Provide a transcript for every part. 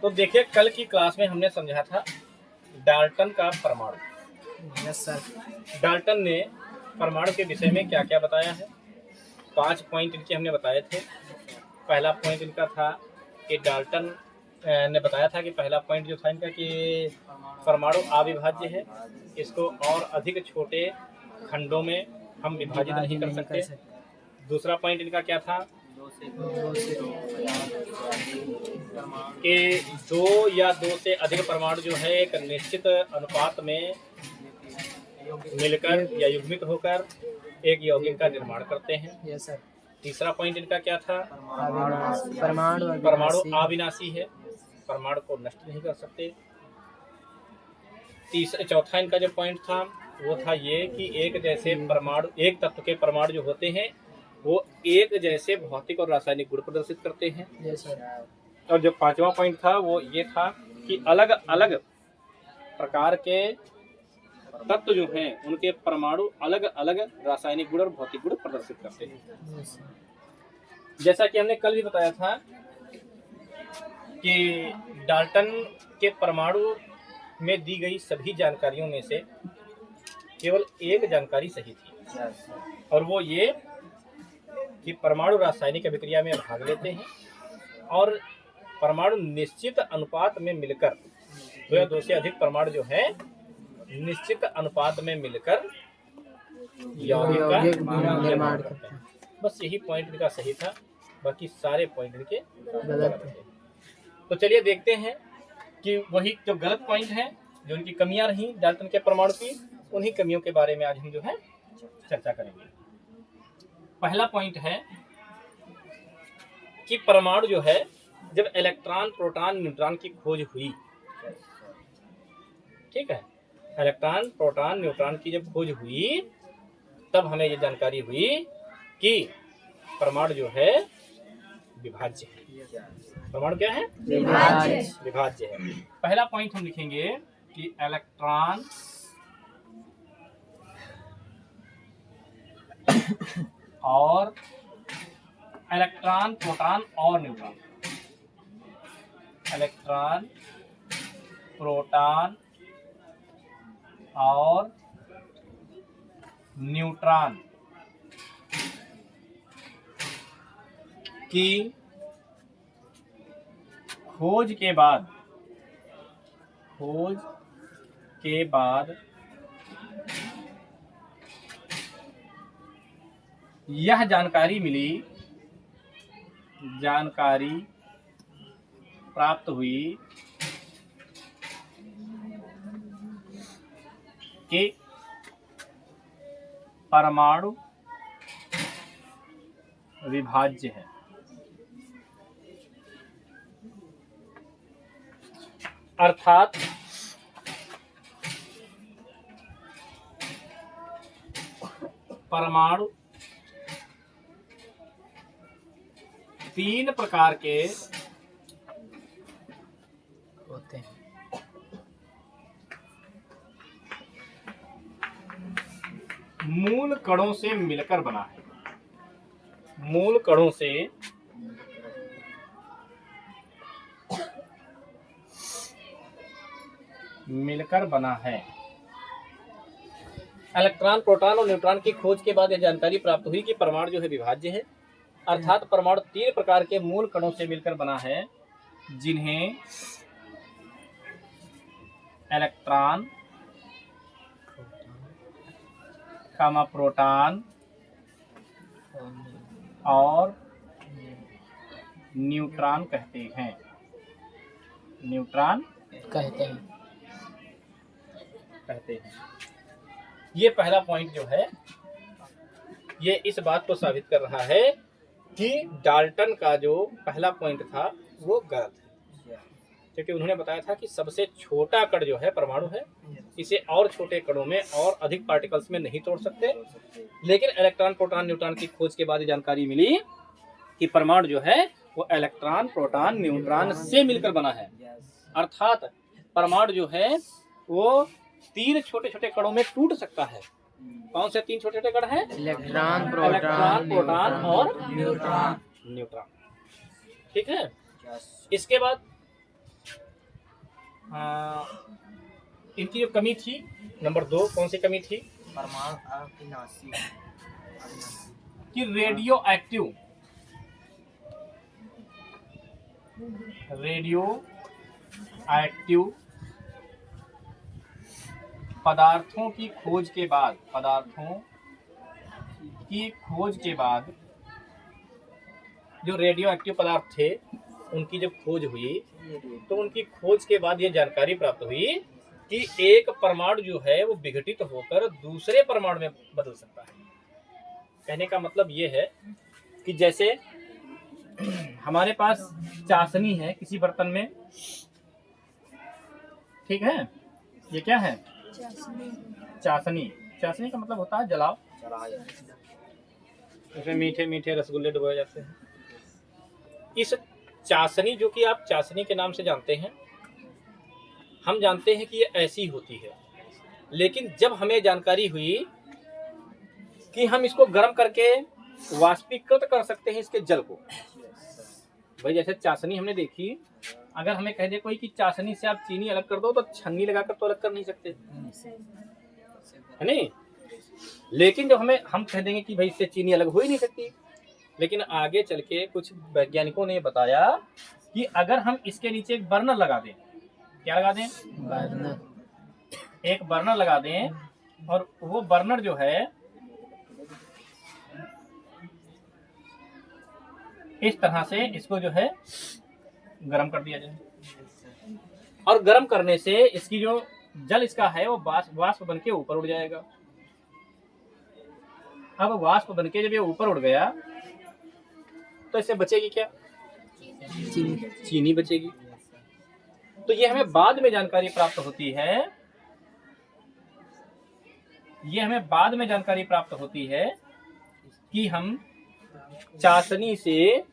तो देखिए, कल की क्लास में हमने समझा था डाल्टन का परमाणु। Yes sir. डाल्टन ने परमाणु के विषय में क्या क्या बताया है। 5 पॉइंट इनके हमने बताए थे। पहला पॉइंट इनका था कि डाल्टन ने बताया था कि पहला पॉइंट जो था इनका कि परमाणु अविभाज्य है, इसको और अधिक छोटे खंडों में हम विभाजित नहीं कर सकते। दूसरा पॉइंट इनका क्या था कि 2 या 2 से अधिक परमाणु जो है एक निश्चित अनुपात में मिलकर या युग्मित होकर एक यौगिक का निर्माण करते हैं। Yes sir. तीसरा पॉइंट इनका क्या था, परमाणु अविनाशी है, परमाणु को नष्ट नहीं कर सकते। चौथा इनका जो पॉइंट था वो था ये कि एक जैसे परमाणु, एक तत्व के परमाणु जो होते हैं वो एक जैसे भौतिक और रासायनिक गुण प्रदर्शित करते हैं। Yes sir. और जो पांचवा पॉइंट था वो ये था कि अलग अलग प्रकार के तत्व जो हैं उनके परमाणु अलग अलग रासायनिक गुण और भौतिक गुण प्रदर्शित करते हैं। जैसा कि हमने कल भी बताया था कि डाल्टन के परमाणु में दी गई सभी जानकारियों में से केवल एक जानकारी सही थी, और वो ये कि परमाणु रासायनिक अभिक्रिया में भाग लेते हैं और परमाणु निश्चित अनुपात में मिलकर 2 या 2 से अधिक परमाणु जो है निश्चित अनुपात में मिलकर यौगिक का निर्माण करते हैं। बस यही पॉइंट इनका सही था, बाकी सारे पॉइंट इनके गलत थे। तो चलिए देखते हैं कि वही जो गलत पॉइंट है, जो उनकी कमियां रही डाल्टन के परमाणु की, उन्हीं कमियों के बारे में आज हम जो है चर्चा करेंगे। पहला पॉइंट है कि परमाणु जो है जब इलेक्ट्रॉन, प्रोटॉन, न्यूट्रॉन की खोज हुई, ठीक है, इलेक्ट्रॉन, प्रोटॉन, न्यूट्रॉन की जब खोज हुई तब हमें ये जानकारी हुई कि परमाणु जो है विभाज्य है। परमाणु क्या है? विभाज्य है। पहला पॉइंट हम लिखेंगे कि इलेक्ट्रॉन और इलेक्ट्रॉन, प्रोटॉन और न्यूट्रॉन, इलेक्ट्रॉन, प्रोटॉन और न्यूट्रॉन की खोज के बाद यह जानकारी प्राप्त हुई कि परमाणु विभाज्य है। अर्थात परमाणु 3 प्रकार के होते हैं। मूल कणों से मिलकर बना है। मूल कणों से मिलकर बना है। इलेक्ट्रॉन, प्रोटॉन और न्यूट्रॉन की खोज के बाद यह जानकारी प्राप्त हुई कि परमाणु जो है विभाज्य है। अर्थात परमाणु 3 प्रकार के मूल कणों से मिलकर बना है, जिन्हें इलेक्ट्रॉन, प्रोटॉन और न्यूट्रॉन कहते हैं। न्यूट्रॉन कहते हैं। ये पहला पॉइंट जो है ये इस बात को साबित कर रहा है कि डाल्टन का जो पहला पॉइंट था वो गलत है, क्योंकि उन्होंने बताया था कि सबसे छोटा कण जो है परमाणु है, इसे और छोटे कणों में और अधिक पार्टिकल्स में नहीं तोड़ सकते। लेकिन इलेक्ट्रॉन, प्रोटॉन, न्यूट्रॉन की खोज के बाद ये जानकारी मिली कि परमाणु जो है वो इलेक्ट्रॉन, प्रोटॉन, न्यूट्रॉन से मिलकर बना है। अर्थात परमाणु जो है वो 3 छोटे छोटे कणों में टूट सकता है। कौन से 3 छोटे छोटे कण हैं? इलेक्ट्रॉन, प्रोटॉन और न्यूट्रॉन। ठीक है। इसके बाद इनकी जो कमी थी नंबर 2, कौन सी कमी थी? परमाणु अविनाशी कि रेडियो एक्टिव पदार्थों की खोज के बाद जो रेडियो एक्टिव पदार्थ थे उनकी जब खोज हुई तो उनकी खोज के बाद ये जानकारी प्राप्त हुई कि एक परमाणु जो है वो विघटित होकर दूसरे परमाणु में बदल सकता है। कहने का मतलब ये है कि जैसे हमारे पास चाशनी है किसी बर्तन में, ठीक है, ये क्या है? चाशनी का मतलब होता है जलाव। इसमें मीठे मीठे रसगुल्ले डुबाए जाते हैं। इस चाशनी, जो कि आप चाशनी के नाम से जानते हैं, हम जानते हैं कि ये ऐसी होती है, लेकिन जब हमें जानकारी हुई कि हम इसको गर्म करके वाष्पीकृत कर सकते हैं इसके जल को, भाई जैसे चाशनी हमने देखी, अगर हमें कह दे कोई कि चाशनी से आप चीनी अलग कर दो तो छन्नी लगाकर तो अलग कर नहीं सकते, है नहीं? लेकिन जब हम कह देंगे कि भाई इससे चीनी अलग हो ही नहीं सकती, लेकिन आगे चल के कुछ वैज्ञानिकों ने बताया कि अगर हम इसके नीचे एक बर्नर लगा दें, क्या लगा दें? एक बर्नर लगा दें, और वो बर्नर जो है इस तरह से इसको जो है गर्म कर दिया जाए, और गर्म करने से इसकी जो जल इसका है वो वाष्प बन के ऊपर उड़ जाएगा। अब वाष्प बन के जब ये ऊपर उड़ गया तो इससे बचेगी क्या? चीनी बचेगी। तो ये हमें बाद में जानकारी प्राप्त होती है, कि हम चाशनी से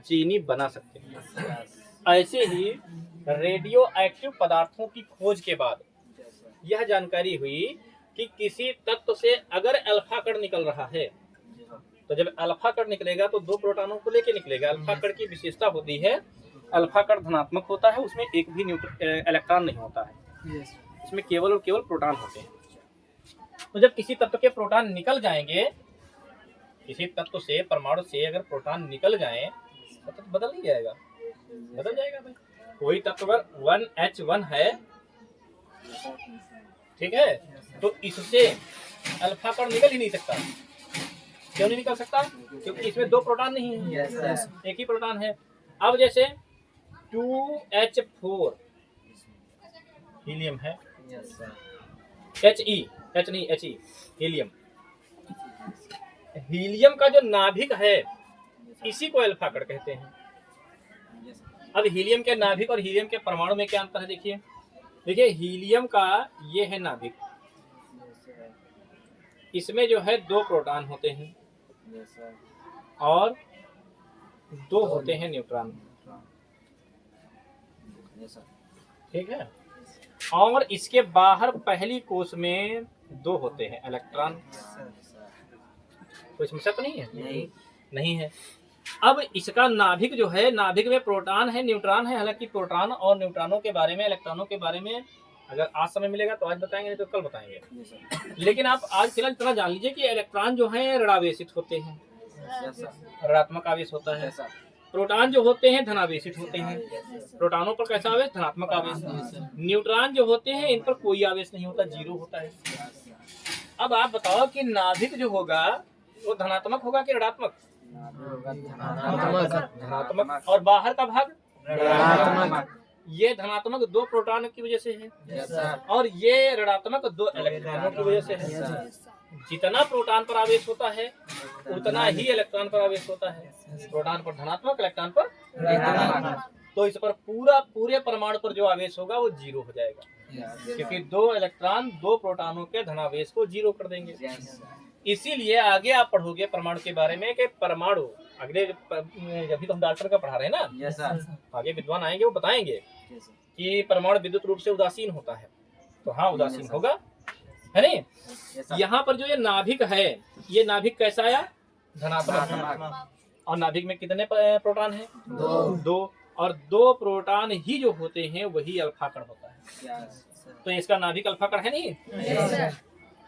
चीनी बना सकते हैं। ऐसे ही रेडियो एक्टिव पदार्थों की खोज के बाद यह जानकारी हुई कि किसी तत्व से अगर अल्फा कण निकल रहा है, तो जब अल्फा कण निकलेगा तो 2 प्रोटॉनों को लेके निकलेगा। अल्फा कण की विशेषता होती है, अल्फा कण धनात्मक होता है, उसमें एक भी इलेक्ट्रॉन नहीं होता है, इसमें केवल और केवल प्रोटॉन होते हैं। तो जब किसी तत्व के प्रोटॉन निकल जाएंगे, किसी तत्व से, परमाणु से अगर प्रोटॉन निकल जाए तो तत्व बदल नहीं जाएगा, बदल जाएगा भाई। कोई तत्व अगर 1H1 है, ठीक है, तो इससे अल्फा कण निकल ही नहीं सकता। क्यों नहीं निकल सकता? क्योंकि इसमें 2 प्रोटॉन नहीं है, एक ही प्रोटॉन है। अब जैसे 2H4 हीलियम है, He हीलियम, हीलियम का जो नाभिक है इसी को अल्फा कण कहते हैं। अब हीलियम के नाभिक और हीलियम के परमाणु में क्या अंतर है? देखिए हीलियम का ये है नाभिक, इसमें जो है 2 प्रोटॉन होते हैं और 2 होते हैं न्यूट्रॉन, ठीक है। और इसके बाहर पहली कोश में 2 होते हैं इलेक्ट्रॉन। कोई समस्या तो नहीं है? नहीं है। अब इसका नाभिक जो है, नाभिक में प्रोटॉन है, न्यूट्रॉन है। हालांकि प्रोटॉन और न्यूट्रॉनों के बारे में, इलेक्ट्रॉनों के बारे में अगर आज समय मिलेगा तो आज बताएंगे, नहीं तो कल बताएंगे। लेकिन आप आज फिलहाल इतना जान लीजिए कि इलेक्ट्रॉन जो है ऋणावेशित होते हैं, ऋणात्मक आवेश होता है। प्रोटॉन जो होते हैं धनावेशित होते हैं। प्रोटॉनों पर कैसा आवेश? धनात्मक आवेश। न्यूट्रॉन जो होते हैं इन पर कोई आवेश नहीं होता, 0 होता है। अब आप बताओ कि नाभिक जो होगा वो धनात्मक होगा कि ऋणात्मक? धनात्मक। और बाहर का भाग ऋणात्मक। ये धनात्मक 2 प्रोटॉन की वजह से है और ये ऋणात्मक 2 इलेक्ट्रॉनों की वजह से है। जितना प्रोटॉन पर आवेश होता है उतना ही इलेक्ट्रॉन पर आवेश होता है। प्रोटॉन पर धनात्मक, इलेक्ट्रॉन पर ऋणात्मक। तो इस पर पूरे परमाणु पर जो आवेश होगा वो 0 हो जाएगा, क्योंकि 2 इलेक्ट्रॉन 2 प्रोटॉनों के धनावेश को 0 कर देंगे। इसीलिए आगे आप पढ़ोगे परमाणु के बारे में कि परमाणु, अगले अभी तो हम डाल्टन का पढ़ा रहे हैं ना, आगे विद्वान आएंगे वो बताएंगे कि परमाणु विद्युत रूप से उदासीन होता है। तो हाँ, उदासीन होगा, है नहीं। यहाँ पर जो ये नाभिक है, ये नाभिक कैसा आया? धनात्मक। और नाभिक में कितने प्रोटॉन है? 2। और 2 प्रोटॉन ही जो होते हैं वही अल्फा कण होता है। Yes, sir. तो इसका नाभिक अल्फा कण है नहीं Yes, sir.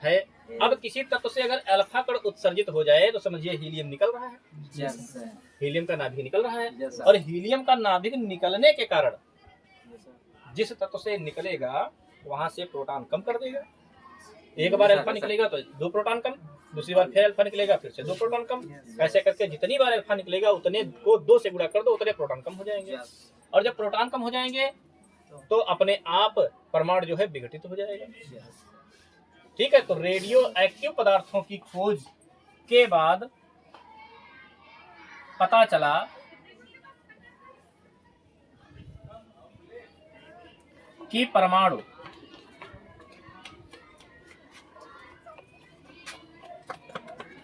है। अब किसी तत्व से अगर अल्फा कण उत्सर्जित हो जाए तो समझिए हीलियम निकल रहा है, Yes, sir. हीलियम का नाभिक निकल रहा है। Yes, sir. और हीलियम का नाभिक निकलने के कारण Yes, sir. जिस तत्व से निकलेगा वहां से प्रोटॉन कम कर देगा। एक बार अल्फा निकलेगा तो 2 प्रोटॉन कम, दूसरी बार फिर अल्फा निकलेगा फिर से 2 प्रोटॉन कम, ऐसे करके जितनी बार अल्फा निकलेगा उतने को 2 से गुणा कर दो, उतने प्रोटॉन कम हो जाएंगे। Yes. और जब प्रोटॉन कम हो जाएंगे तो अपने आप परमाणु जो है विघटित हो जाएगा। Yes. ठीक है, तो रेडियो एक्टिव पदार्थों की खोज के बाद पता चला कि परमाणु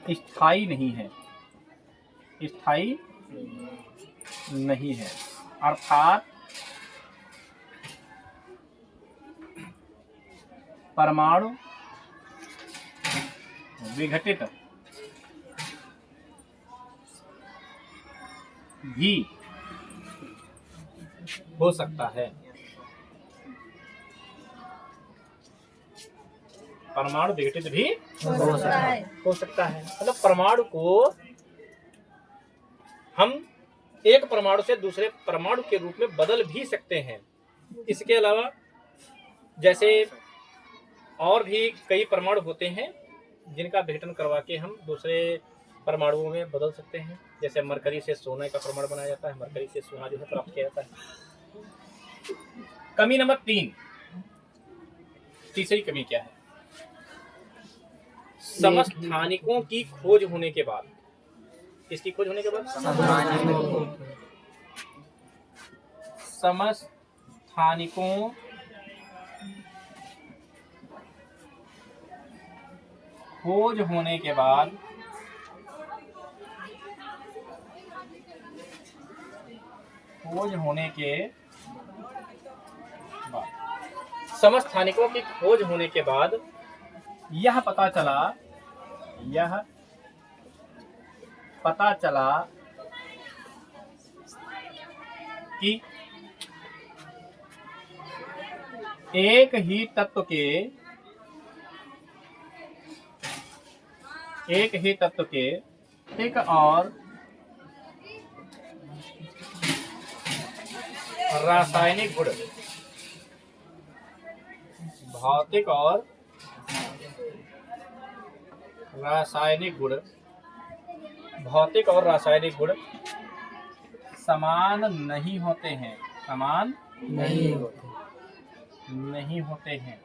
स्थायी नहीं है, स्थायी नहीं है, अर्थात परमाणु विघटित भी हो सकता है। परमाणु विघटित भी हो सकता है। हो सकता है, मतलब परमाणु को हम एक परमाणु से दूसरे परमाणु के रूप में बदल भी सकते हैं। इसके अलावा जैसे और भी कई परमाणु होते हैं जिनका विघटन करवा के हम दूसरे परमाणुओं में बदल सकते हैं। जैसे मरकरी से सोने का परमाणु बनाया जाता है, मरकरी से सोना जो है प्राप्त किया जाता है। कमी नंबर 3, तीसरी कमी क्या है? समस्थानिकों की खोज होने के बाद, किसकी खोज होने के बाद? समस्थानिकों खोज होने के बाद समस्थानिकों की खोज होने के बाद यह पता चला कि एक ही तत्व के भौतिक और रासायनिक गुण समान नहीं होते हैं, नहीं होते हैं।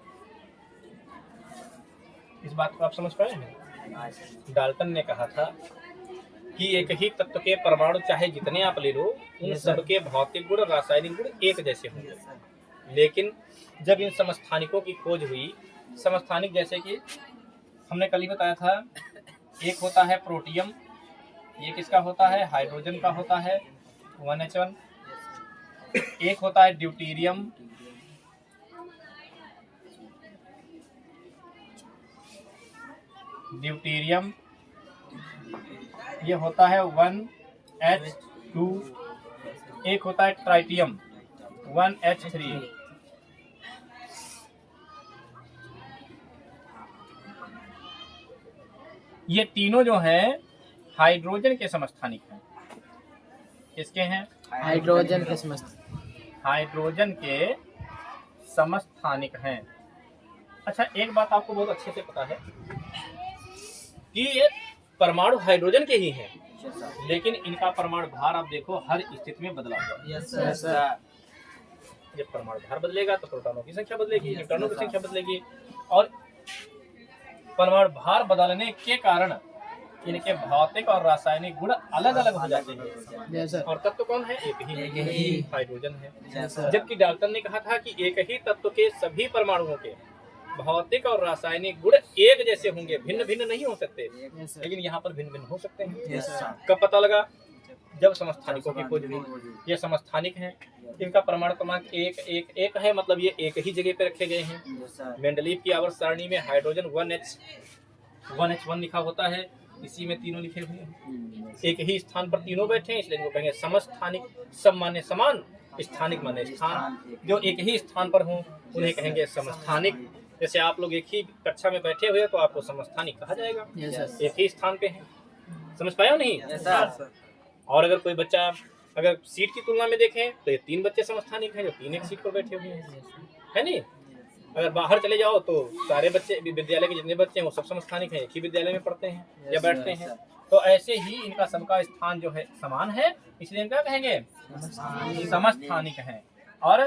इस बात को आप समझ पाए हैं? डाल्टन ने कहा था कि एक ही तत्व के परमाणु चाहे जितने आप ले लो, उन सबके भौतिक गुण रासायनिक गुण एक जैसे होंगे। लेकिन जब इन समस्थानिकों की खोज हुई, समस्थानिक जैसे कि हमने कल ही बताया था, एक होता है प्रोटियम, ये किसका होता है? हाइड्रोजन का होता है 1H1। एक होता है ड्यूटीरियम, ये होता है 1H2। एक होता है ट्राइटियम 1H3। ये तीनों जो हैं हाइड्रोजन के समस्थानिक हैं। किसके हैं? हाइड्रोजन के हाइड्रोजन के समस्थानिक हैं। अच्छा, एक बात आपको बहुत अच्छे से पता है कि ये परमाणु हाइड्रोजन के ही हैं, लेकिन इनका परमाणु भार आप देखो हर स्थिति में बदला हुआ है। Yes, sir. जब परमाणु भार बदलेगा तो प्रोटॉनों की संख्या बदलेगी, न्यूट्रॉनों की संख्या बदलेगी, और परमाणु भार बदलने के कारण इनके भौतिक और रासायनिक गुण अलग अलग हो जाते हैं। और तत्व कौन है? एक ही हाइड्रोजन है। Yes, sir. जबकि डाल्टन ने कहा था कि एक ही तत्व के सभी परमाणुओं के भौतिक और रासायनिक गुण एक जैसे होंगे, भिन्न भिन्न नहीं हो सकते। लेकिन यहाँ पर भिन्न भिन्न हो सकते हैं। Yes, sir. कब पता लगा? जब समस्थानिकों की खोज हुई। ये समस्थानिक हैं, इनका परमाणु क्रमांक 1 है, मतलब ये एक ही जगह पे रखे गए हैं। Yes, sir. मेंडलीव की आवर्त सारणी में हाइड्रोजन 1H1 लिखा होता है, इसी में तीनों लिखे हुए हैं। एक ही स्थान पर तीनों बैठे हैं, इसलिए इनको कहेंगे समस्थानिक। सम माने समान, स्थानिक माने स्थान। जो एक ही स्थान पर हों उन्हें कहेंगे समस्थानिक। जैसे आप लोग एक ही कक्षा में बैठे हुए हैं तो आपको समस्थानिक कहा जाएगा, Yes, sir. एक ही स्थान पे हैं। समझ पाया नहीं? Yes, sir. और अगर कोई बच्चा अगर सीट की तुलना में देखें तो ये 3 बच्चे समस्थानिक हैं जो 3 एक सीट पर बैठे हुए हैं, है नहीं? अगर बाहर चले जाओ तो सारे बच्चे विद्यालय के जितने बच्चे हैं वो सब समस्थानिक हैं, एक ही विद्यालय में पढ़ते हैं या बैठते हैं। तो ऐसे ही इनका सबका स्थान जो है समान है, इसलिए इनका कहेंगे समस्थानिक है। और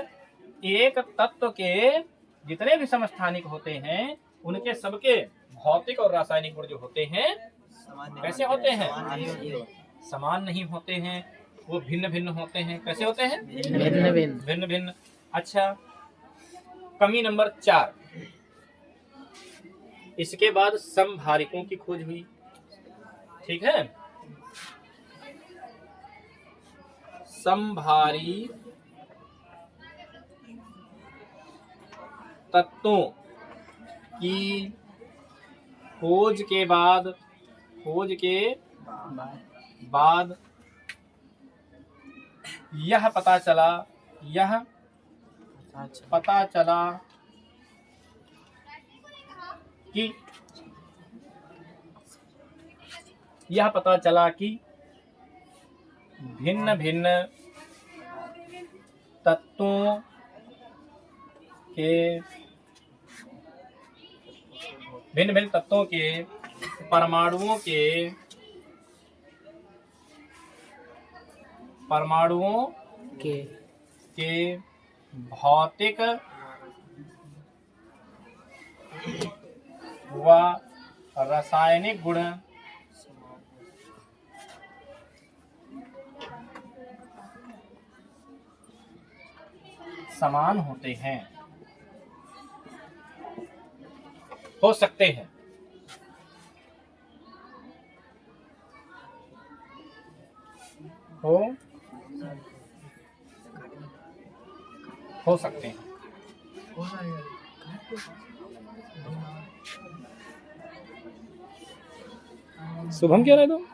एक तत्व के जितने भी समस्थानिक होते हैं उनके सबके भौतिक और रासायनिक गुण जो होते हैं कैसे होते हैं? समान नहीं होते हैं, वो भिन्न भिन्न होते हैं। कैसे होते हैं? भिन्न भिन्न। भिन्न भिन्न। अच्छा, कमी नंबर 4। इसके बाद समभारिकों की खोज हुई, ठीक है? समभारी तत्वों की खोज के बाद यह पता चला कि भिन्न भिन्न तत्वों के परमाणुओं के भौतिक व रासायनिक गुण समान होते हैं, हो सकते हैं। हो सकते हैं। शुभम क्या रहे तुम?